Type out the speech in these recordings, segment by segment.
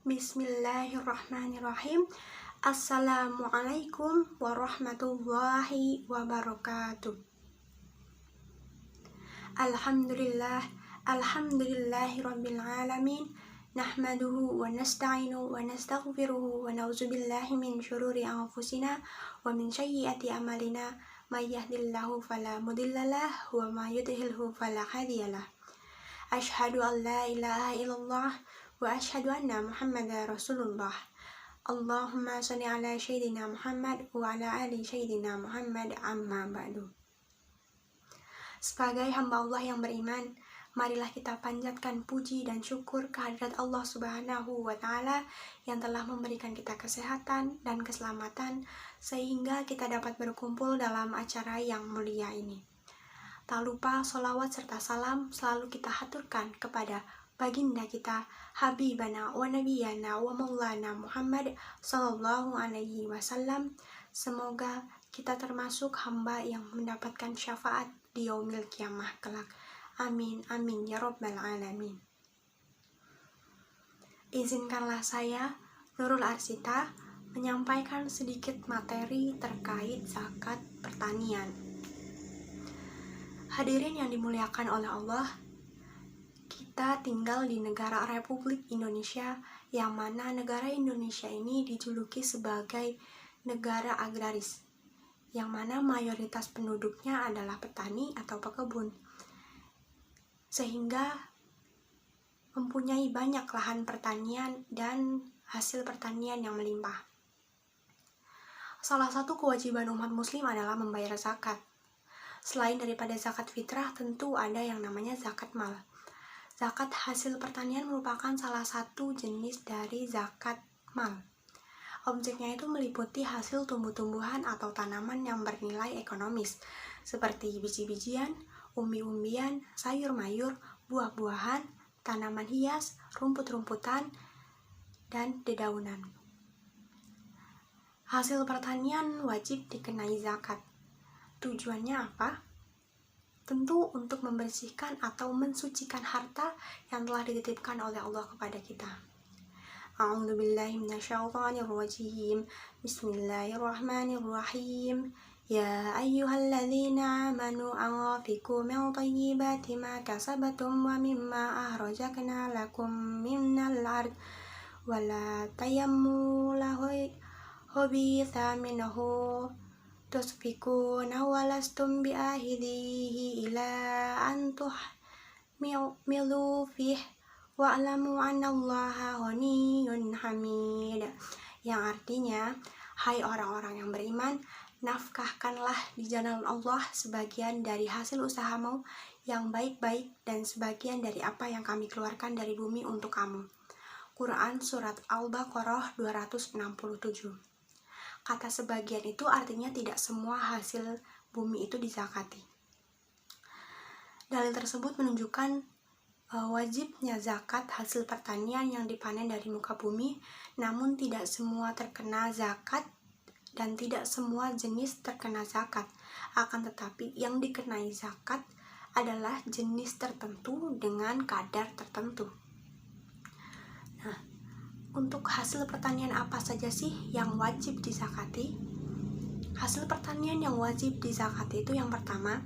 Bismillahirrahmanirrahim. Assalamualaikum warahmatullahi wabarakatuh. Alhamdulillahirabbil alamin. Nahmaduhu wa nasta'inu wa nastaghfiruhu wa na'udzubillahi min syururi anfusina wa min sayyiati a'malina. May yahdihillahu fala mudhillalah wa may yudhlilhu fala hadiyalah. Asyhadu an la ilaha illallah wa asyhadu anna Muhammadar Rasulullah. Allahumma shalli ala sayyidina Muhammad wa ala ali sayyidina Muhammad, amma ba'du. Sebagai hamba Allah yang beriman, marilah kita panjatkan puji dan syukur kehadirat Allah Subhanahu wa Ta'ala yang telah memberikan kita kesehatan dan keselamatan sehingga kita dapat berkumpul dalam acara yang mulia ini. Tak lupa sholawat serta salam selalu kita haturkan kepada baginda kita, Habibana wa Nabiyana wa Maulana Muhammad sallallahu alaihi wasallam. Semoga kita termasuk hamba yang mendapatkan syafaat di yaumil kiamah kelak. Amin, amin, ya rabbal alamin. Izinkanlah saya, Nurul Arsita, menyampaikan sedikit materi terkait zakat pertanian. Hadirin yang dimuliakan oleh Allah, kita tinggal di negara Republik Indonesia, yang mana negara Indonesia ini dijuluki sebagai negara agraris, yang mana mayoritas penduduknya adalah petani atau pekebun, sehingga mempunyai banyak lahan pertanian dan hasil pertanian yang melimpah. Salah satu kewajiban umat muslim adalah membayar zakat. Selain daripada zakat fitrah, tentu ada yang namanya zakat mal. Zakat hasil pertanian merupakan salah satu jenis dari zakat mal. Objeknya itu meliputi hasil tumbuh-tumbuhan atau tanaman yang bernilai ekonomis, seperti biji-bijian, umbi-umbian, sayur-mayur, buah-buahan, tanaman hias, rumput-rumputan, dan dedaunan. Hasil pertanian wajib dikenai zakat. Tujuannya apa? Tentu untuk membersihkan atau mensucikan harta yang telah dititipkan oleh Allah kepada kita. A'udzubillahi minasyaitonirrajim. Bismillahirrahmanirrahim. Ya ayyuhalladzina amanu anfiqu min thayyibati ma kasabatum wa mimma akhrajna lakum minal ard wa la tayammamu khabitha minhu tusfikuna walastum bi'ahidhihi ila antuh milu fih wa'lamu annallaha ghaniyyun hamid. Yang artinya, hai orang-orang yang beriman, nafkahkanlah di jalan Allah sebagian dari hasil usahamu yang baik-baik dan sebagian dari apa yang kami keluarkan dari bumi untuk kamu. Quran Surat Al-Baqarah 267. Kata sebagian itu artinya tidak semua hasil bumi itu dizakati. Dalil tersebut menunjukkan wajibnya zakat hasil pertanian yang dipanen dari muka bumi, namun tidak semua terkena zakat dan tidak semua jenis terkena zakat. Akan tetapi yang dikenai zakat adalah jenis tertentu dengan kadar tertentu. Nah, untuk hasil pertanian apa saja sih yang wajib dizakati? Hasil pertanian yang wajib dizakati itu yang pertama,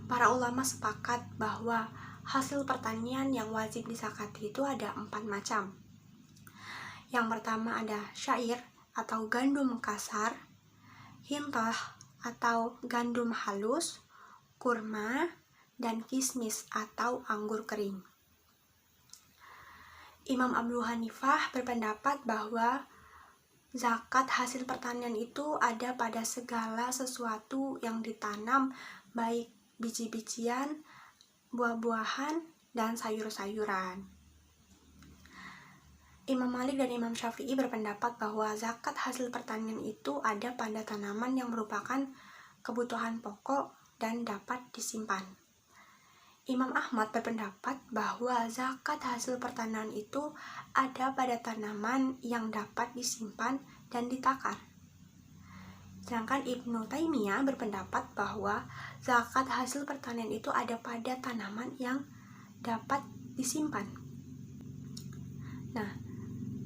para ulama sepakat bahwa hasil pertanian yang wajib dizakati itu ada 4 macam. Yang pertama ada syair atau gandum kasar, hintah atau gandum halus, kurma, dan kismis atau anggur kering. Imam Abu Hanifah berpendapat bahwa zakat hasil pertanian itu ada pada segala sesuatu yang ditanam, baik biji-bijian, buah-buahan, dan sayur-sayuran. Imam Malik dan Imam Syafi'i berpendapat bahwa zakat hasil pertanian itu ada pada tanaman yang merupakan kebutuhan pokok dan dapat disimpan. Imam Ahmad berpendapat bahwa zakat hasil pertanian itu ada pada tanaman yang dapat disimpan dan ditakar. Sedangkan Ibnu Taimiyah berpendapat bahwa zakat hasil pertanian itu ada pada tanaman yang dapat disimpan. Nah,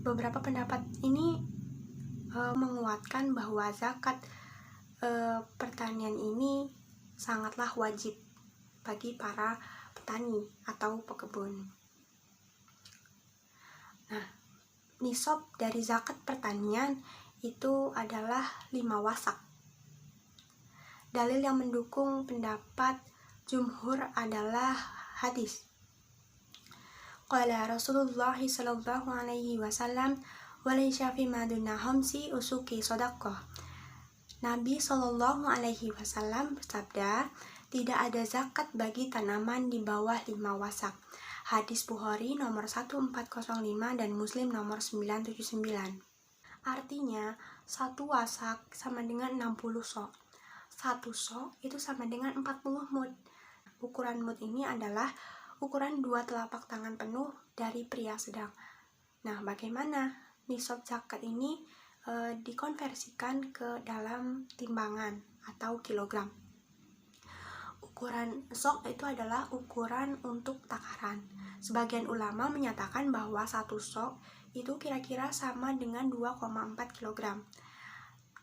beberapa pendapat ini menguatkan bahwa zakat pertanian ini sangatlah wajib bagi para petani atau pekebun. Nah, nisab dari zakat pertanian itu adalah 5 wasak. Dalil yang mendukung pendapat jumhur adalah hadis. Qala Rasulullah sallallahu alaihi wasallam walaysa fi maduna hamsi usuki shadaqah. Nabi sallallahu alaihi wasallam bersabda, tidak ada zakat bagi tanaman di bawah 5 wasak. Hadis Bukhari nomor 1405 dan Muslim nomor 979. Artinya, 1 wasak sama dengan 60 sok. 1 sok itu sama dengan 40 mud. Ukuran mud ini adalah ukuran 2 telapak tangan penuh dari pria sedang. Nah, bagaimana nisab zakat ini dikonversikan ke dalam timbangan atau kilogram? Ukuran sok itu adalah ukuran untuk takaran. Sebagian ulama menyatakan bahwa 1 sok itu kira-kira sama dengan 2,4 kg.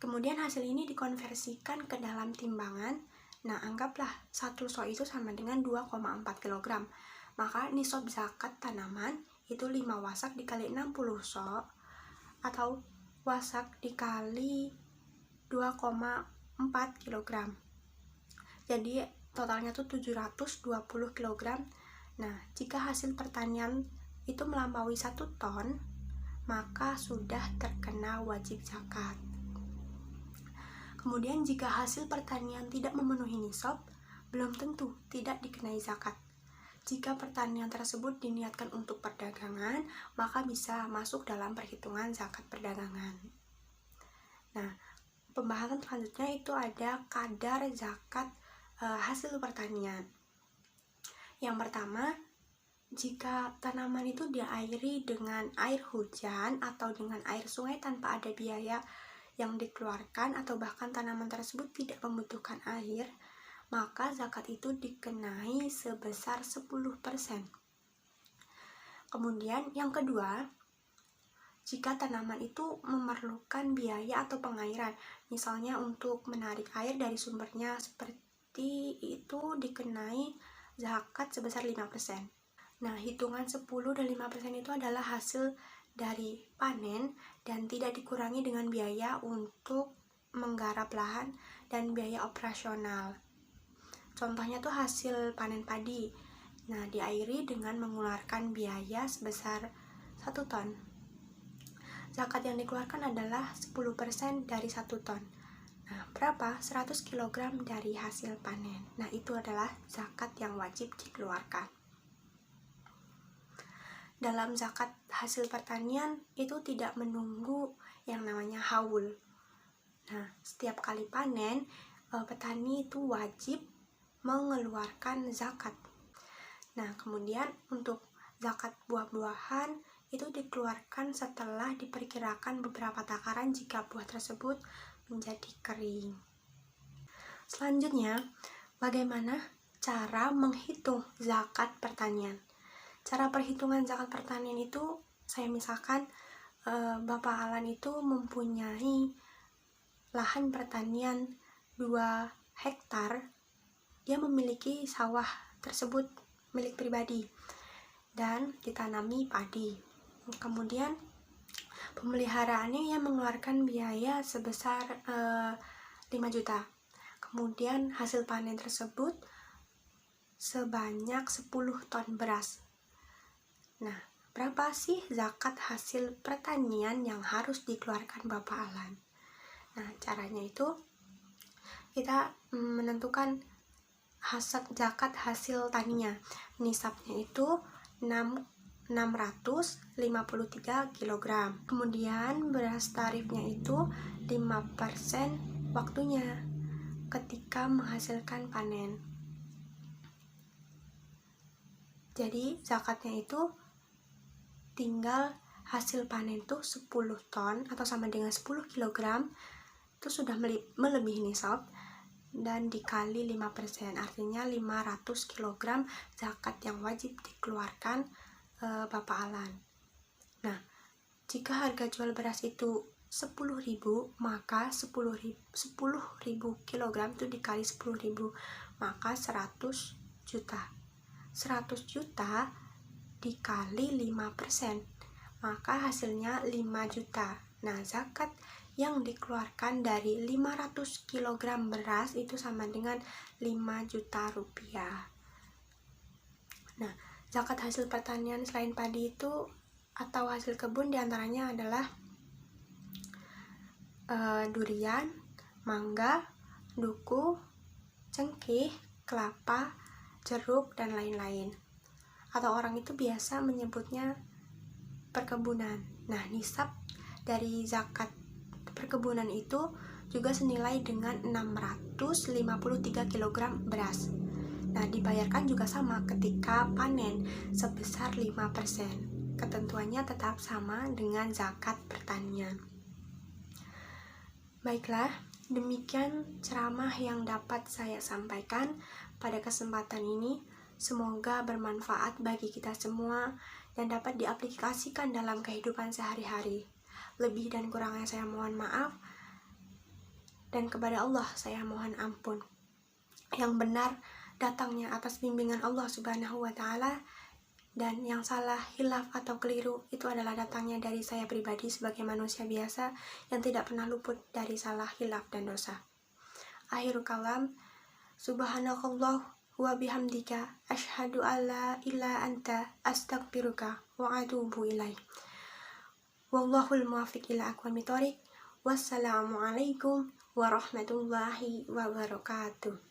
Kemudian hasil ini dikonversikan ke dalam timbangan. Nah, anggaplah 1 sok itu sama dengan 2,4 kg. Maka nisab zakat tanaman itu 5 wasak dikali 60 sok atau wasak dikali 2,4 kg. Jadi totalnya tuh 720 kg. Nah, jika hasil pertanian itu melampaui 1 ton, maka sudah terkena wajib zakat. Kemudian jika hasil pertanian tidak memenuhi nisab, belum tentu tidak dikenai zakat. Jika pertanian tersebut diniatkan untuk perdagangan, maka bisa masuk dalam perhitungan zakat perdagangan. Nah, pembahasan selanjutnya itu ada kadar zakat hasil pertanian. Yang pertama, jika tanaman itu diairi dengan air hujan atau dengan air sungai tanpa ada biaya yang dikeluarkan atau bahkan tanaman tersebut tidak membutuhkan air, maka zakat itu dikenai sebesar 10%. Kemudian yang kedua, jika tanaman itu memerlukan biaya atau pengairan, misalnya untuk menarik air dari sumbernya seperti itu, dikenai zakat sebesar 5%. Nah, hitungan 10 dan 5% itu adalah hasil dari panen dan tidak dikurangi dengan biaya untuk menggarap lahan dan biaya operasional. Contohnya tuh hasil panen padi. Nah, diairi dengan mengeluarkan biaya sebesar 1 ton. Zakat yang dikeluarkan adalah 10% dari 1 ton. Nah, berapa? 100 kg dari hasil panen. Nah, itu adalah zakat yang wajib dikeluarkan. Dalam zakat hasil pertanian itu tidak menunggu yang namanya haul. Nah, setiap kali panen, petani itu wajib mengeluarkan zakat. Nah, kemudian untuk zakat buah-buahan itu dikeluarkan setelah diperkirakan beberapa takaran jika buah tersebut menjadi kering. Selanjutnya, bagaimana cara menghitung zakat pertanian? Cara perhitungan zakat pertanian itu, saya misalkan Bapak Alan itu mempunyai lahan pertanian 2 hektar, dia memiliki sawah tersebut milik pribadi dan ditanami padi. Kemudian pemeliharaannya yang mengeluarkan biaya sebesar 5 juta. Kemudian hasil panen tersebut sebanyak 10 ton beras. Nah, berapa sih zakat hasil pertanian yang harus dikeluarkan Bapak Alan? Nah, caranya itu kita menentukan zakat hasil taninya. Nisabnya itu 653 kg. Kemudian beras tarifnya itu 5% waktunya ketika menghasilkan panen. Jadi zakatnya itu tinggal hasil panen tuh 10 ton atau sama dengan 10 kg itu sudah melebihi nisab dan dikali 5%, artinya 500 kg zakat yang wajib dikeluarkan Bapak Alan. Nah, Jika harga jual beras itu 10.000, maka 10.000 kilogram itu dikali 10.000, maka 100 juta. 100 juta dikali 5%, maka hasilnya 5 juta. Nah, zakat yang dikeluarkan dari 500 kg beras itu sama dengan 5 juta rupiah. Nah, zakat hasil pertanian selain padi itu atau hasil kebun diantaranya adalah durian, mangga, duku, cengkeh, kelapa, jeruk, dan lain-lain. Atau orang itu biasa menyebutnya perkebunan. Nah, nisab dari zakat perkebunan itu juga senilai dengan 653 kg beras. Nah, dibayarkan juga sama ketika panen sebesar 5%. Ketentuannya tetap sama dengan zakat pertanian. Baiklah, demikian ceramah yang dapat saya sampaikan pada kesempatan ini. Semoga bermanfaat bagi kita semua dan dapat diaplikasikan dalam kehidupan sehari-hari. Lebih dan kurangnya saya mohon maaf, dan kepada Allah saya mohon ampun. Yang benar datangnya atas bimbingan Allah Subhanahu wa Ta'ala, dan yang salah, hilaf atau keliru itu adalah datangnya dari saya pribadi sebagai manusia biasa yang tidak pernah luput dari salah, hilaf, dan dosa. Akhirul kalam, subhanakallah wa bihamdika asyhadu alla ilaha anta astaghfiruka wa atubu ilaik. Wallahul muwaffiq ila aqwamit thoriq. Wassalamualaikum warahmatullahi wabarakatuh.